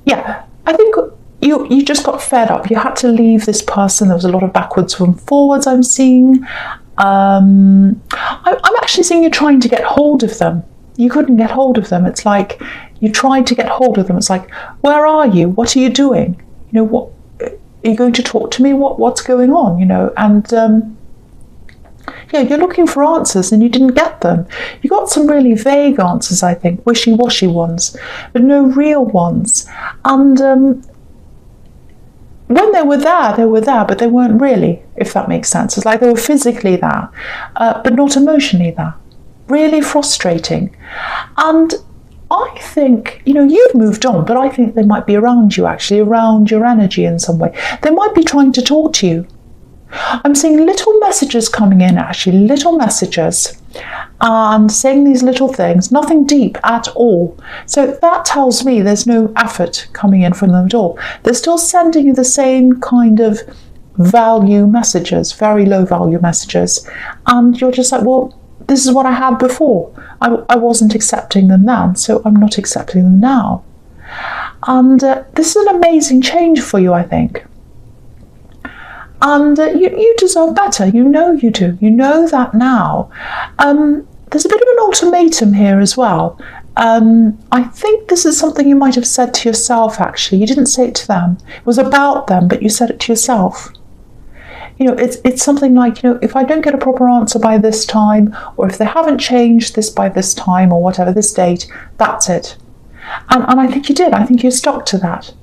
yeah, I think you just got fed up. You had to leave this person. There was a lot of backwards and forwards I'm seeing. I'm actually seeing you trying to get hold of them. You couldn't get hold of them. It's like you tried to get hold of them. It's like, where are you? What are you doing? What are you going to talk to me? What's going on? And yeah, you're looking for answers and you didn't get them. You got some really vague answers, I think, wishy-washy ones, but no real ones. And when they were there, but they weren't really, if that makes sense. It's like they were physically there, but not emotionally there. Really frustrating. And I think, you've moved on, but I think they might be around you, actually, around your energy in some way. They might be trying to talk to you. I'm seeing little messages coming in, actually, little messages, and saying these little things, nothing deep at all. So that tells me there's no effort coming in from them at all. They're still sending you the same kind of value messages, very low value messages, and you're just like, well, this is what I had before. I wasn't accepting them then, so I'm not accepting them now. And this is an amazing change for you, I think. And you deserve better. You know you do. You know that now. There's a bit of an ultimatum here as well. I think this is something you might have said to yourself, actually. You didn't say it to them. It was about them, but you said it to yourself. It's something like, if I don't get a proper answer by this time, or if they haven't changed this by this time, or whatever, this date, that's it. And I think you did. I think you stuck to that.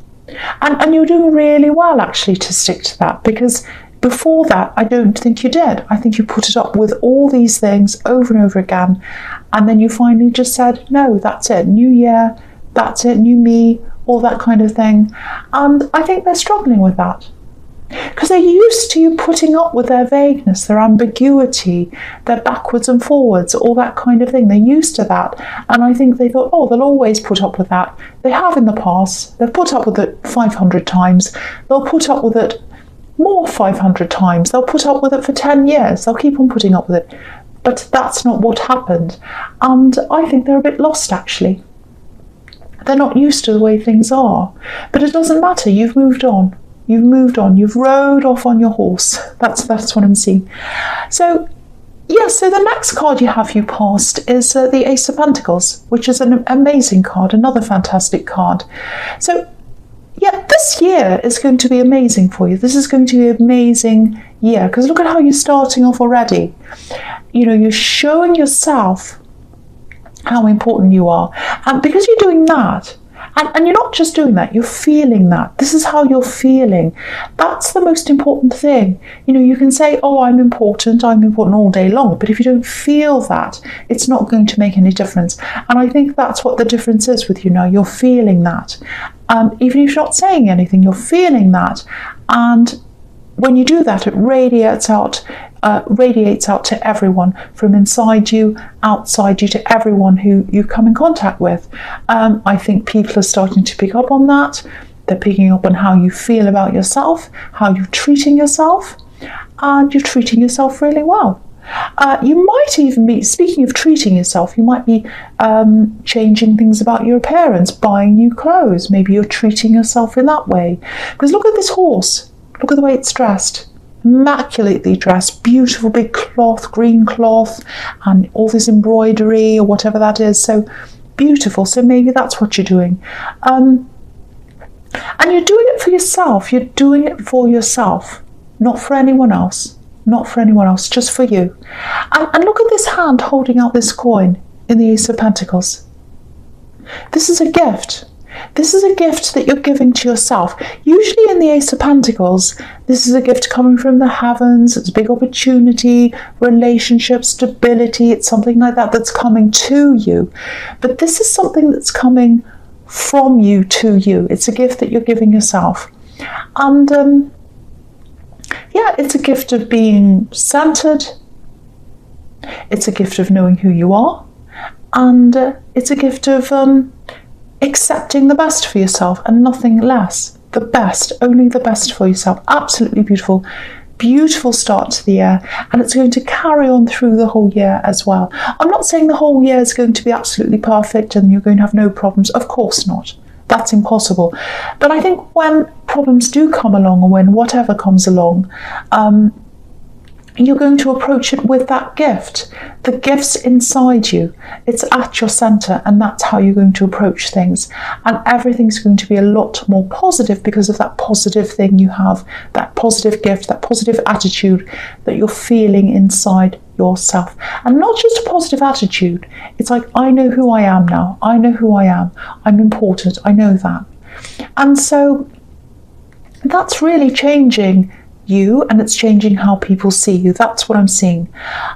And you're doing really well, actually, to stick to that, because before that, I don't think you did. I think you put it up with all these things over and over again, and then you finally just said, no, that's it, new year, that's it, new me, all that kind of thing. And I think they're struggling with that. Because they're used to you putting up with their vagueness, their ambiguity, their backwards and forwards, all that kind of thing. They're used to that. And I think they thought, oh, they'll always put up with that. They have in the past. They've put up with it 500 times. They'll put up with it more 500 times. They'll put up with it for 10 years. They'll keep on putting up with it. But that's not what happened. And I think they're a bit lost, actually. They're not used to the way things are. But it doesn't matter. You've moved on. You've moved on. You've rode off on your horse. That's what I'm seeing. So, so the next card you have passed is the Ace of Pentacles, which is an amazing card, another fantastic card. So, this year is going to be amazing for you. This is going to be an amazing year, because look at how you're starting off already. You're showing yourself how important you are. And because you're doing that, and you're not just doing that, you're feeling that. This is how you're feeling. That's the most important thing. You can say, oh, I'm important all day long. But if you don't feel that, it's not going to make any difference. And I think that's what the difference is with you now. You're feeling that. Even if you're not saying anything, you're feeling that. And when you do that, it radiates out to everyone, from inside you, outside you, to everyone who you come in contact with. I think people are starting to pick up on that. They're picking up on how you feel about yourself, how you're treating yourself, and you're treating yourself really well. You might even be, speaking of treating yourself, you might be changing things about your appearance, buying new clothes. Maybe you're treating yourself in that way. Because look at this horse. Look at the way it's dressed. Immaculately dressed, beautiful big cloth, green cloth, and all this embroidery or whatever that is. So beautiful. So maybe that's what you're doing. And you're doing it for yourself. You're doing it for yourself, not for anyone else. Not for anyone else, just for you. And look at this hand holding out this coin in the Ace of Pentacles. This is a gift. This is a gift that you're giving to yourself. Usually in the Ace of Pentacles, this is a gift coming from the heavens. It's a big opportunity, relationship, stability. It's something like that that's coming to you. But this is something that's coming from you to you. It's a gift that you're giving yourself. And it's a gift of being centered. It's a gift of knowing who you are. And it's a gift of accepting the best for yourself and nothing less. The best, only the best for yourself. Absolutely beautiful. Beautiful start to the year, and it's going to carry on through the whole year as well. I'm not saying the whole year is going to be absolutely perfect and you're going to have no problems. Of course not. That's impossible. But I think when problems do come along, or when whatever comes along, you're going to approach it with that gift. The gift's inside you. It's at your centre, and that's how you're going to approach things. And everything's going to be a lot more positive because of that positive thing you have, that positive gift, that positive attitude that you're feeling inside yourself. And not just a positive attitude. It's like, I know who I am now. I know who I am. I'm important. I know that. And so that's really changing you, and it's changing how people see you. That's what I'm seeing.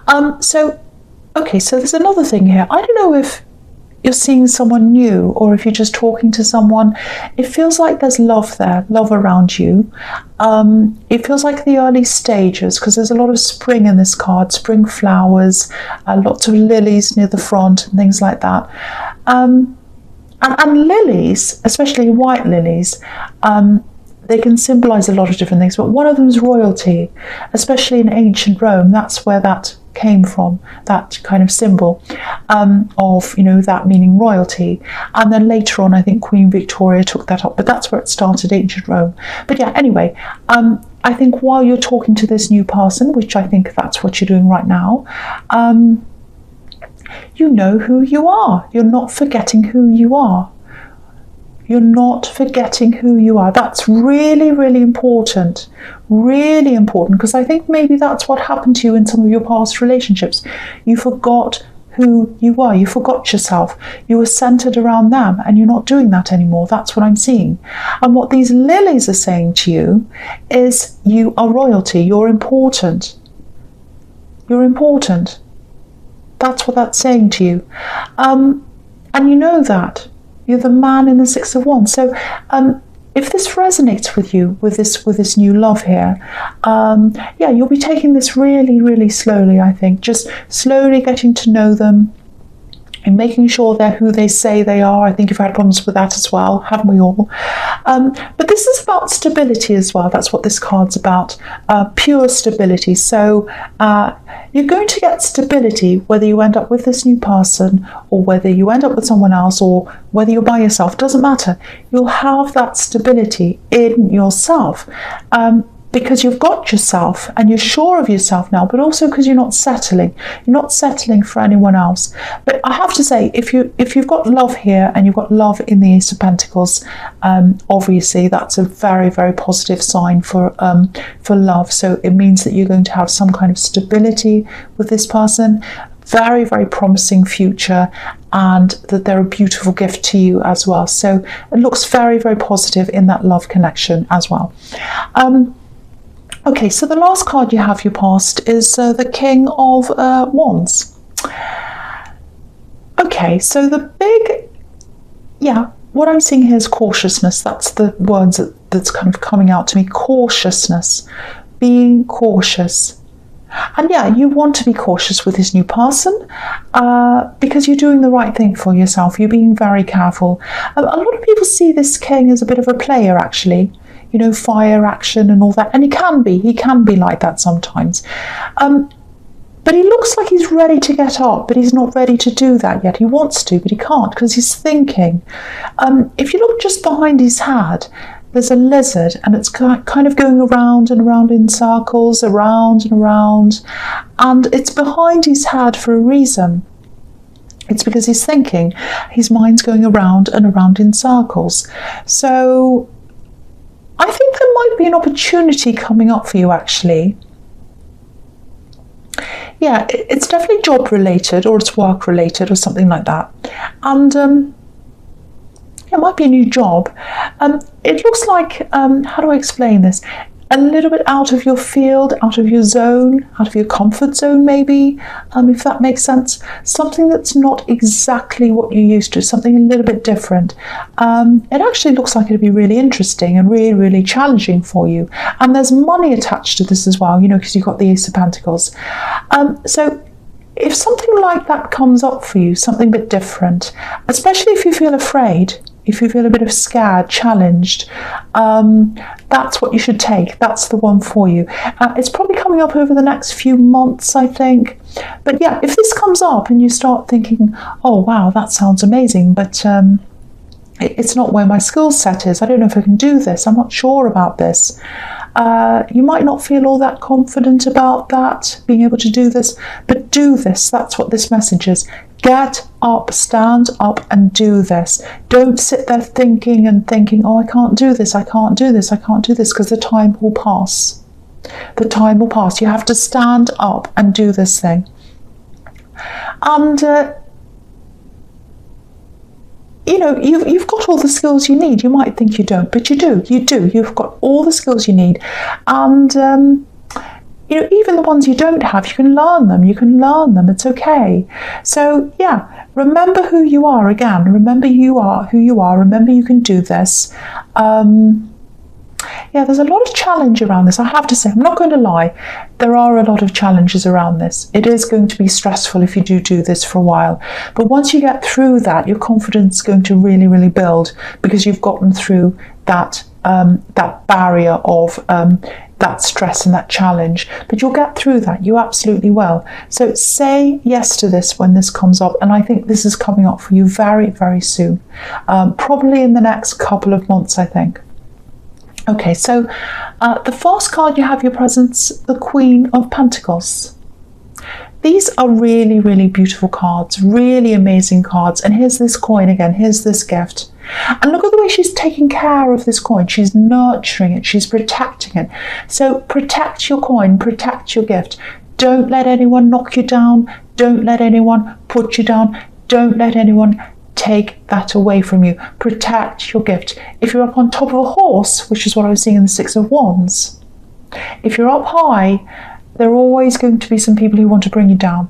So there's another thing here. I don't know if you're seeing someone new or if you're just talking to someone. It feels like there's love there, love around you. It feels like the early stages, because there's a lot of spring in this card, spring flowers, lots of lilies near the front and things like that. And lilies, especially white lilies, they can symbolize a lot of different things, but one of them is royalty, especially in ancient Rome. That's where that came from, that kind of symbol of, that meaning royalty. And then later on, I think Queen Victoria took that up, but that's where it started, ancient Rome. But yeah, anyway, I think while you're talking to this new person, which I think that's what you're doing right now, you know who you are. You're not forgetting who you are. You're not forgetting who you are. That's really, really important. Really important, because I think maybe that's what happened to you in some of your past relationships. You forgot who you are. You forgot yourself. You were centered around them, and you're not doing that anymore. That's what I'm seeing. And what these lilies are saying to you is you are royalty. You're important. You're important. That's what that's saying to you. And you know that. You're the man in the Six of Wands. So if this resonates with you, with this new love here, you'll be taking this really, really slowly, I think. Just slowly getting to know them and making sure they're who they say they are. I think you've had problems with that as well, haven't we all? But this is about stability as well. That's what this card's about, pure stability. So you're going to get stability whether you end up with this new person or whether you end up with someone else or whether you're by yourself. Doesn't matter. You'll have that stability in yourself. Because you've got yourself and you're sure of yourself now, but also because you're not settling. You're not settling for anyone else. But I have to say, if you've got love here and you've got love in the Ace of Pentacles, obviously that's a very, very positive sign for love. So it means that you're going to have some kind of stability with this person. Very, very promising future, and that they're a beautiful gift to you as well. So it looks very, very positive in that love connection as well. Okay, so the last card you have, your past, is the King of Wands. Okay, so what I'm seeing here is cautiousness. That's the words that's kind of coming out to me. Cautiousness, being cautious. And yeah, you want to be cautious with this new person because you're doing the right thing for yourself. You're being very careful. A lot of people see this king as a bit of a player, actually. Fire action and all that. And he can be like that sometimes. But he looks like he's ready to get up, but he's not ready to do that yet. He wants to, but he can't because he's thinking. If you look just behind his head, there's a lizard, and it's kind of going around and around in circles, around and around. And it's behind his head for a reason. It's because he's thinking. His mind's going around and around in circles. So I think there might be an opportunity coming up for you, actually. Yeah, it's definitely job related or it's work related or something like that. And it might be a new job. It looks like, how do I explain this? A little bit out of your field, out of your zone, out of your comfort zone maybe, if that makes sense. Something that's not exactly what you're used to, something a little bit different. It actually looks like it'd be really interesting and really, really challenging for you. And there's money attached to this as well, because you've got the Ace of Pentacles. So if something like that comes up for you, something a bit different, especially if you feel afraid, if you feel a bit of scared, challenged, that's what you should take. That's the one for you. It's probably coming up over the next few months, I think. But yeah, if this comes up and you start thinking, oh, wow, that sounds amazing, but It's not where my skill set is. I don't know if I can do this. I'm not sure about this. You might not feel all that confident about that, being able to do this, but do this. That's what this message is. Get up, stand up and do this. Don't sit there thinking, oh, I can't do this, I can't do this, I can't do this, because the time will pass. The time will pass. You have to stand up and do this thing. And you know, you've got all the skills you need. You might think you don't, but you do. You've got all the skills you need. And you know, even the ones you don't have, you can learn them. It's okay. So yeah, remember who you are again. Remember you are who you are. Remember you can do this. Yeah, there's a lot of challenge around this. I have to say, I'm not going to lie. There are a lot of challenges around this. It is going to be stressful if you do this for a while. But once you get through that, your confidence is going to really, really build, because you've gotten through that barrier of that stress and that challenge. But you'll get through that. You absolutely will. So say yes to this when this comes up. And I think this is coming up for you very, very soon. Probably in the next couple of months, I think. Okay, so the first card you have your presence, the Queen of Pentacles. These are really, really beautiful cards, really amazing cards. And here's this coin again, here's this gift. And look at the way she's taking care of this coin. She's nurturing it, she's protecting it. So protect your coin, protect your gift. Don't let anyone knock you down. Don't let anyone put you down. Don't let anyone take that away from you. Protect your gift. If you're up on top of a horse, which is what I was seeing in the Six of Wands, if you're up high, there are always going to be some people who want to bring you down.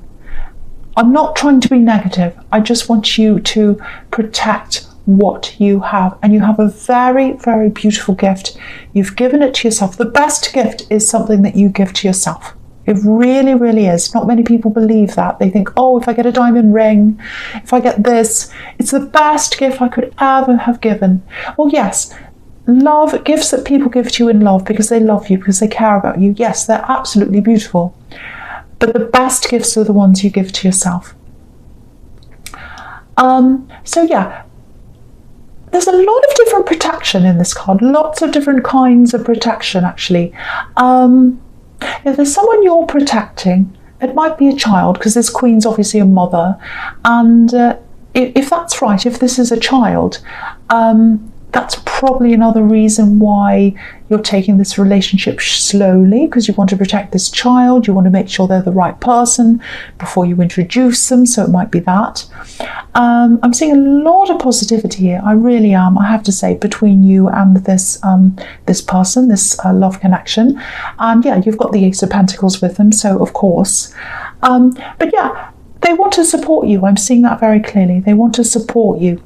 I'm not trying to be negative. I just want you to protect what you have. And you have a very, very beautiful gift. You've given it to yourself. The best gift is something that you give to yourself. It really, really is. Not many people believe that. They think, oh, if I get a diamond ring, if I get this, it's the best gift I could ever have given. Well, yes, love, gifts that people give to you in love because they love you, because they care about you. Yes, they're absolutely beautiful. But the best gifts are the ones you give to yourself. So yeah, there's a lot of different protection in this card. Lots of different kinds of protection, actually. If there's someone you're protecting, it might be a child, because this Queen's obviously a mother. And if that's right, if this is a child, that's probably another reason why you're taking this relationship slowly, because you want to protect this child. You want to make sure they're the right person before you introduce them. So it might be that. I'm seeing a lot of positivity here. I really am, I have to say, between you and this this person, this love connection. And yeah, you've got the Ace of Pentacles with them, so of course. But yeah, they want to support you. I'm seeing that very clearly. They want to support you.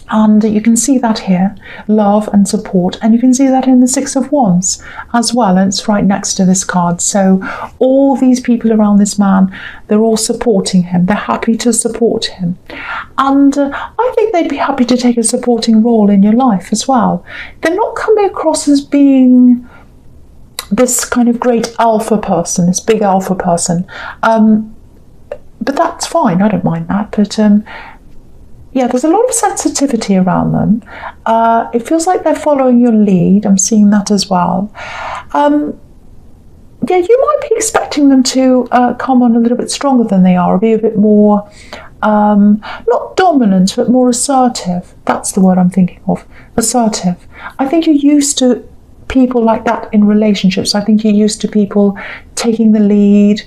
And you can see that here, love and support, and you can see that in the Six of Wands as well, and it's right next to this card. So all these people around this man, they're all supporting him, they're happy to support him, and I think they'd be happy to take a supporting role in your life as well. They're not coming across as being this kind of great alpha person, this big alpha person, but that's fine, I don't mind that, but yeah, there's a lot of sensitivity around them. It feels like they're following your lead. I'm seeing that as well. Yeah, you might be expecting them to come on a little bit stronger than they are, or be a bit more, not dominant, but more assertive. That's the word I'm thinking of, assertive. I think you're used to people like that in relationships. I think you're used to people taking the lead,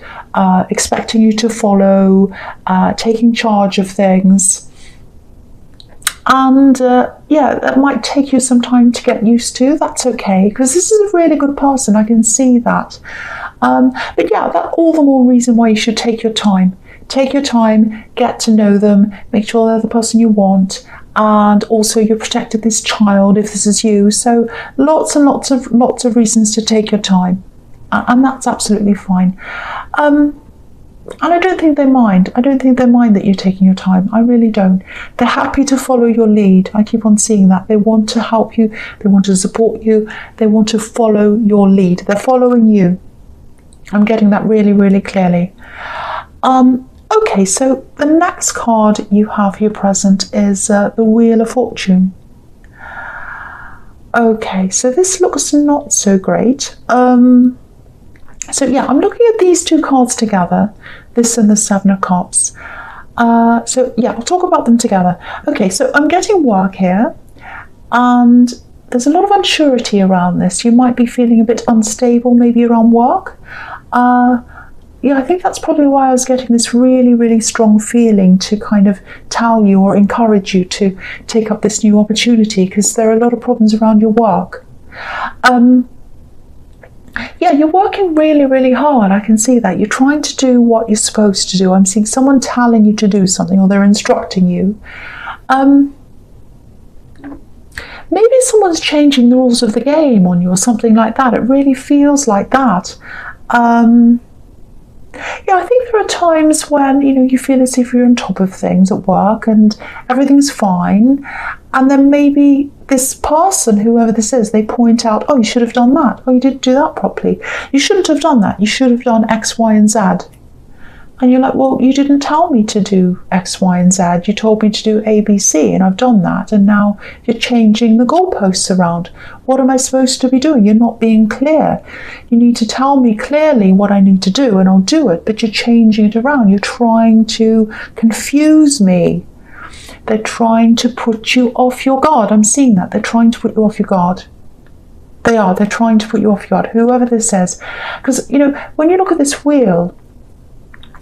expecting you to follow, taking charge of things. And yeah, that might take you some time to get used to. That's okay, because this is a really good person. I can see that. But yeah, that's all the more reason why you should take your time. Take your time, get to know them, make sure they're the person you want, and also you're protected this child if this is you. So lots and lots of reasons to take your time, and that's absolutely fine. And I don't think they mind. I don't think they mind that you're taking your time. I really don't. They're happy to follow your lead. I keep on seeing that. They want to help you. They want to support you. They want to follow your lead. They're following you. I'm getting that really, really clearly. Okay, so the next card you have here present is the Wheel of Fortune. Okay, so this looks not so great. So yeah, I'm looking at these two cards together, this and the Seven of Cups. So yeah, I'll talk about them together. Okay, so I'm getting work here, and there's a lot of unsurety around this. You might be feeling a bit unstable, maybe around work. Yeah, I think that's probably why I was getting this really, really strong feeling to kind of tell you or encourage you to take up this new opportunity, because there are a lot of problems around your work. Yeah, you're working really, really hard. I can see that. You're trying to do what you're supposed to do. I'm seeing someone telling you to do something, or they're instructing you. Maybe someone's changing the rules of the game on you or something like that. It really feels like that. Yeah, I think there are times when, you feel as if you're on top of things at work and everything's fine. And then maybe this person, whoever this is, they point out, oh, you should have done that. Oh, you didn't do that properly. You shouldn't have done that. You should have done X, Y, and Z. And you're like, well, you didn't tell me to do X, Y, and Z. You told me to do A, B, C, and I've done that. And now you're changing the goalposts around. What am I supposed to be doing? You're not being clear. You need to tell me clearly what I need to do, and I'll do it. But you're changing it around. You're trying to confuse me. They're trying to put you off your guard. I'm seeing that. They're trying to put you off your guard. They are. They're trying to put you off your guard, whoever this is. Because, when you look at this wheel,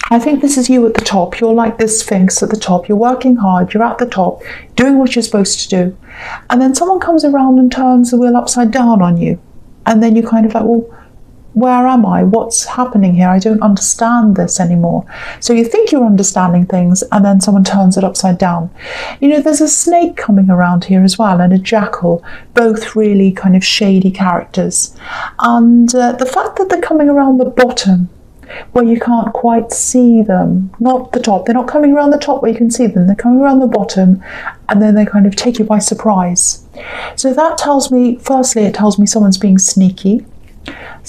I think this is you at the top. You're like this Sphinx at the top. You're working hard. You're at the top, doing what you're supposed to do. And then someone comes around and turns the wheel upside down on you. And then you're kind of like, well, where am I? What's happening here? I don't understand this anymore. So you think you're understanding things, and then someone turns it upside down. There's a snake coming around here as well, and a jackal, both really kind of shady characters. And the fact that they're coming around the bottom, where you can't quite see them, not the top. They're not coming around the top where you can see them. They're coming around the bottom, and then they kind of take you by surprise. So that tells me, firstly, it tells me someone's being sneaky.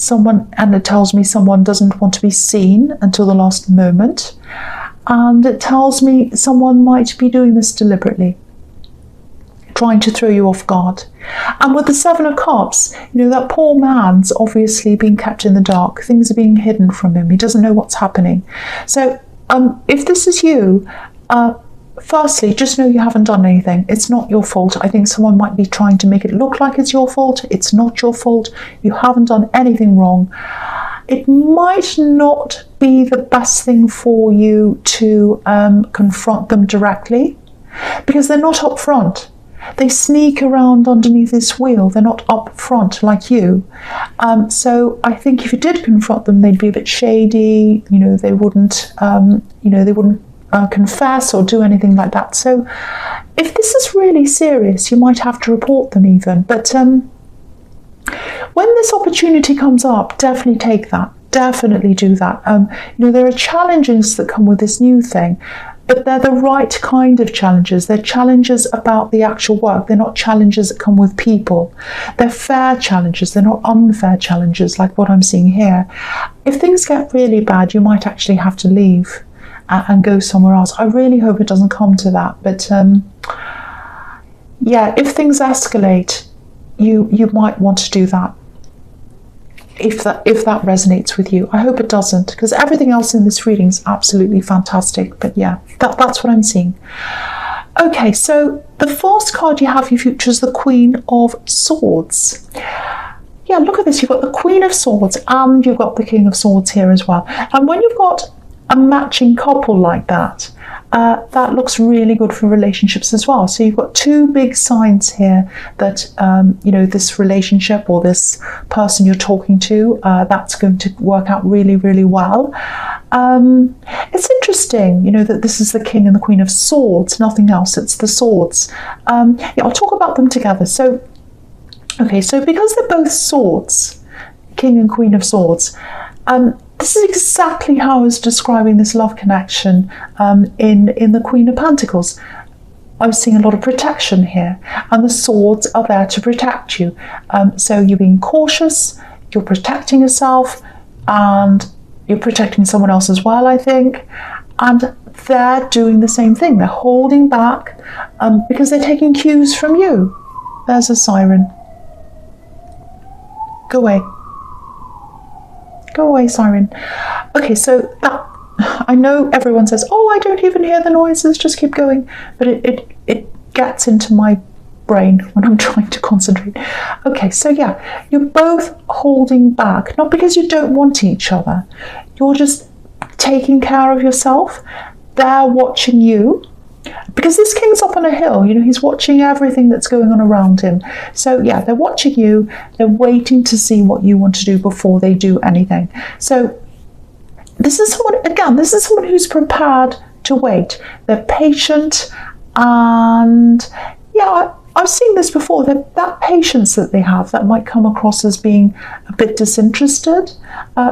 And it tells me someone doesn't want to be seen until the last moment. And it tells me someone might be doing this deliberately, trying to throw you off guard. And with the Seven of Cups, that poor man's obviously being kept in the dark. Things are being hidden from him. He doesn't know what's happening. So if this is you, firstly, just know you haven't done anything. It's not your fault. I think someone might be trying to make it look like it's your fault. It's not your fault. You haven't done anything wrong. It might not be the best thing for you to confront them directly, because they're not up front. They sneak around underneath this wheel. They're not up front like you. So I think if you did confront them, they'd be a bit shady. They wouldn't, confess or do anything like that. So if this is really serious, you might have to report them even. But when this opportunity comes up, definitely take that. Definitely do that. There are challenges that come with this new thing, but they're the right kind of challenges. They're challenges about the actual work. They're not challenges that come with people. They're fair challenges. They're not unfair challenges like what I'm seeing here. If things get really bad, you might actually have to leave and go somewhere else. I really hope it doesn't come to that. But yeah, if things escalate, you might want to do that. If that resonates with you. I hope it doesn't, because everything else in this reading is absolutely fantastic. But yeah, that's what I'm seeing. Okay, so the first card you have your future is the Queen of Swords. Yeah, look at this. You've got the Queen of Swords and you've got the King of Swords here as well. And when you've got a matching couple like that, that looks really good for relationships as well. So you've got two big signs here that this relationship or this person you're talking to, that's going to work out really, really well. It's interesting, that this is the King and the Queen of Swords, nothing else. It's the swords. Yeah, I'll talk about them together. So, okay, so because they're both swords, King and Queen of Swords, this is exactly how I was describing this love connection in the Queen of Pentacles. I was seeing a lot of protection here, and the swords are there to protect you. So you're being cautious, you're protecting yourself, and you're protecting someone else as well, I think. and they're doing the same thing. They're holding back because they're taking cues from you. There's a siren. Go away. Go away, siren. Okay, so that, I know everyone says, oh, I don't even hear the noises, just keep going. But it gets into my brain when I'm trying to concentrate. Okay, so yeah, you're both holding back, not because you don't want each other. You're just taking care of yourself. They're watching you. Because this king's up on a hill, you know, he's watching everything that's going on around him. So yeah, they're watching you. They're waiting to see what you want to do before they do anything. So this is someone who's prepared to wait. They're patient, and yeah, I've seen this before. That patience that they have, that might come across as being a bit disinterested.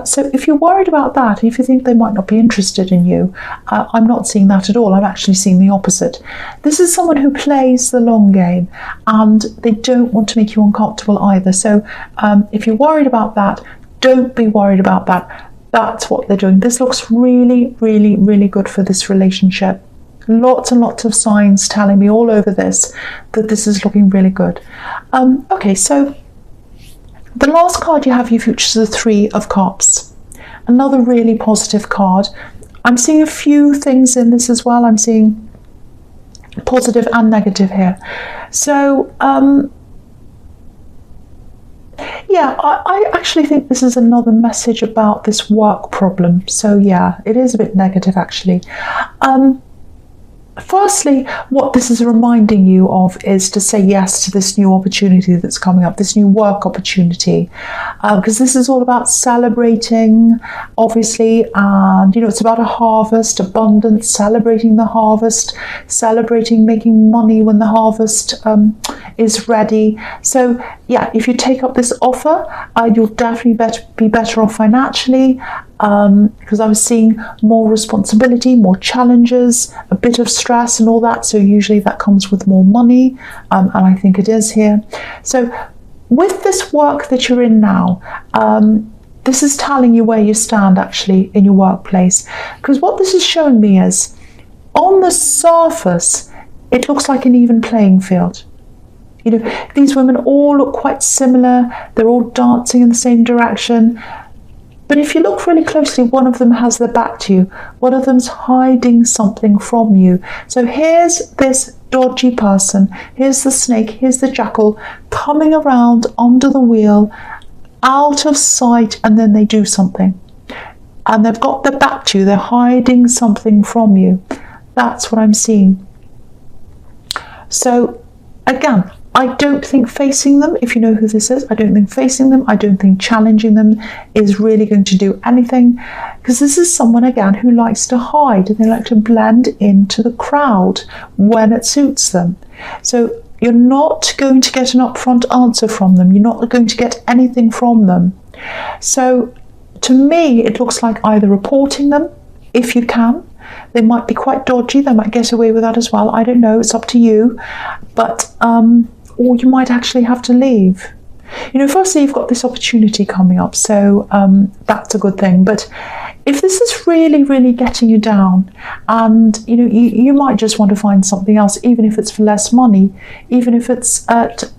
So if you're worried about that, if you think they might not be interested in you, I'm not seeing that at all. I'm actually seeing the opposite. This is someone who plays the long game, and they don't want to make you uncomfortable either. So if you're worried about that, don't be worried about that. That's what they're doing. This looks really, really, really good for this relationship. Lots and lots of signs telling me all over this that this is looking really good. Okay, so the last card you have, your future, is the Three of Cups. Another really positive card. I'm seeing a few things in this as well. I'm seeing positive and negative here. So, yeah, I actually think this is another message about this work problem. So yeah, it is a bit negative actually. Firstly, what this is reminding you of is to say yes to this new opportunity that's coming up, this new work opportunity, because this is all about celebrating, obviously, and, you know, it's about a harvest, abundance, celebrating the harvest, celebrating making money when the harvest is ready. So, yeah, if you take up this offer, you'll definitely be better off financially, because I was seeing more responsibility, more challenges, a bit of stress and all that. So usually that comes with more money, and I think it is here. So with this work that you're in now, this is telling you where you stand actually in your workplace. Because what this is showing me is, on the surface, it looks like an even playing field. You know, these women all look quite similar. They're all dancing in the same direction. But if you look really closely, one of them has their back to you. One of them's hiding something from you. So here's this dodgy person. Here's the snake. Here's the jackal coming around under the wheel, out of sight, and then they do something. And they've got their back to you. They're hiding something from you. That's what I'm seeing. So again, I don't think facing them, if you know who this is, I don't think facing them, I don't think challenging them is really going to do anything, because this is someone, again, who likes to hide, and they like to blend into the crowd when it suits them. So you're not going to get an upfront answer from them. You're not going to get anything from them. So to me, it looks like either reporting them, if you can. They might be quite dodgy. They might get away with that as well. I don't know. It's up to you. But or you might actually have to leave. You know, firstly, you've got this opportunity coming up, so that's a good thing. But if this is really, really getting you down, and, you know, you might just want to find something else, even if it's for less money, even if it's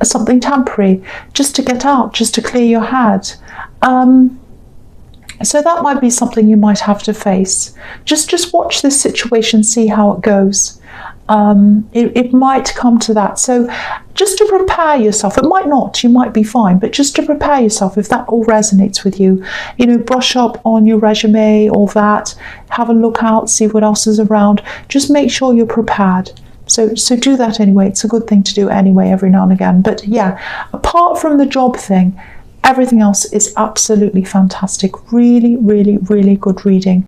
something temporary, just to get out, just to clear your head. So that might be something you might have to face. Just watch this situation, see how it goes. It might come to that. So just to prepare yourself, it might not, you might be fine, but just to prepare yourself, if that all resonates with you, you know, brush up on your resume, all that, have a look out, see what else is around, just make sure you're prepared. So do that anyway. It's a good thing to do anyway, every now and again. But yeah, apart from the job thing, everything else is absolutely fantastic. Really, really, really good reading.